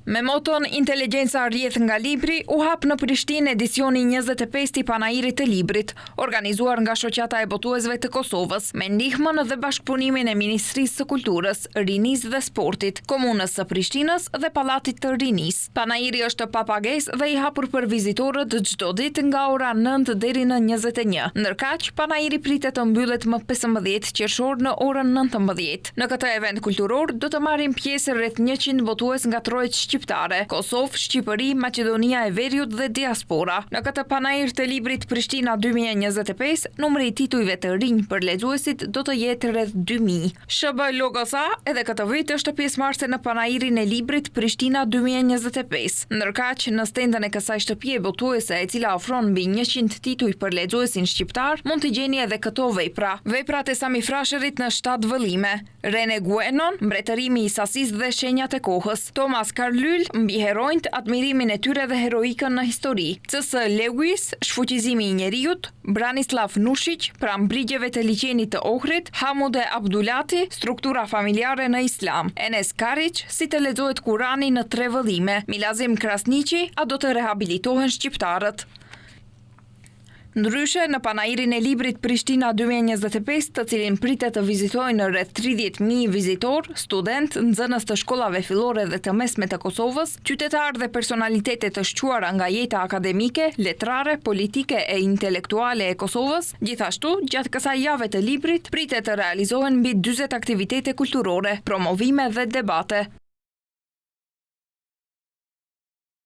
Me moton Inteligjenca rrjedh nga libri, u hap në Prishtinë edicioni 25 i Panairit të librit, organizuar nga Shoqata e Botuesve të Kosovës, me ndihmën dhe bashkëpunimin e Ministrisë së Kulturës, Rinisë dhe Sportit, Komunës së Prishtinës dhe Pallatit të Rinisë. Panairi është pa pagesë dhe i hapur për vizitorët çdo ditë nga ora 9 deri në 21. Ndërkaq, Panairi pritet të mbyllet më 15 qershor në orën 19. Në këtë event kulturor do të marrin pjesë rreth 100 botues nga trojet shqiptare, Kosovë, Shqipëri, Maqedonia e Veriut dhe diaspora. Në këtë panair të librit Prishtina 2025, numri i titujve të rinj për lexuesit do të jetë rreth 2000. SHB Logosa edhe këtë vit është pjesëmarrëse në panairin e librit Prishtina 2025. Ndërkaq, në stendën e kësaj shtëpie botuese, e cila ofron mbi 100 tituj për lexuesin shqiptar, mund të gjeni edhe këto vepra. Veprat e Sami Frasherit në 7 vëllime, Rene Guenon, mbretërimi i sasisë dhe shenjat e kohës, Thomas Carlyl, mbi heronjt, admirimin e tyre dhe heroikën në histori, C.S. Lewis, shfuqizimi i njeriut, Branislav Nushić, pranë brigjeve të liçenit të Ohrit, Hamude Abdulati, struktura familjare në Islam, Enes Karić, si të lexohet Kurani në 3 vëllime, Milazim Krasniqi, a do të rehabilitohen shqiptarët. Ndryshe, në panairin e librit Prishtina 2025, të cilin pritet të vizitojnë rreth 30.000 vizitor, student, nxënës të shkollave fillore dhe të mesme të Kosovës, qytetarë dhe personalitete të shquara nga jeta akademike, letrare, politike e intelektuale e Kosovës, gjithashtu, gjatë kësaj jave të librit, pritet të realizohen mbi 40 aktivitete kulturore, promovime dhe debate.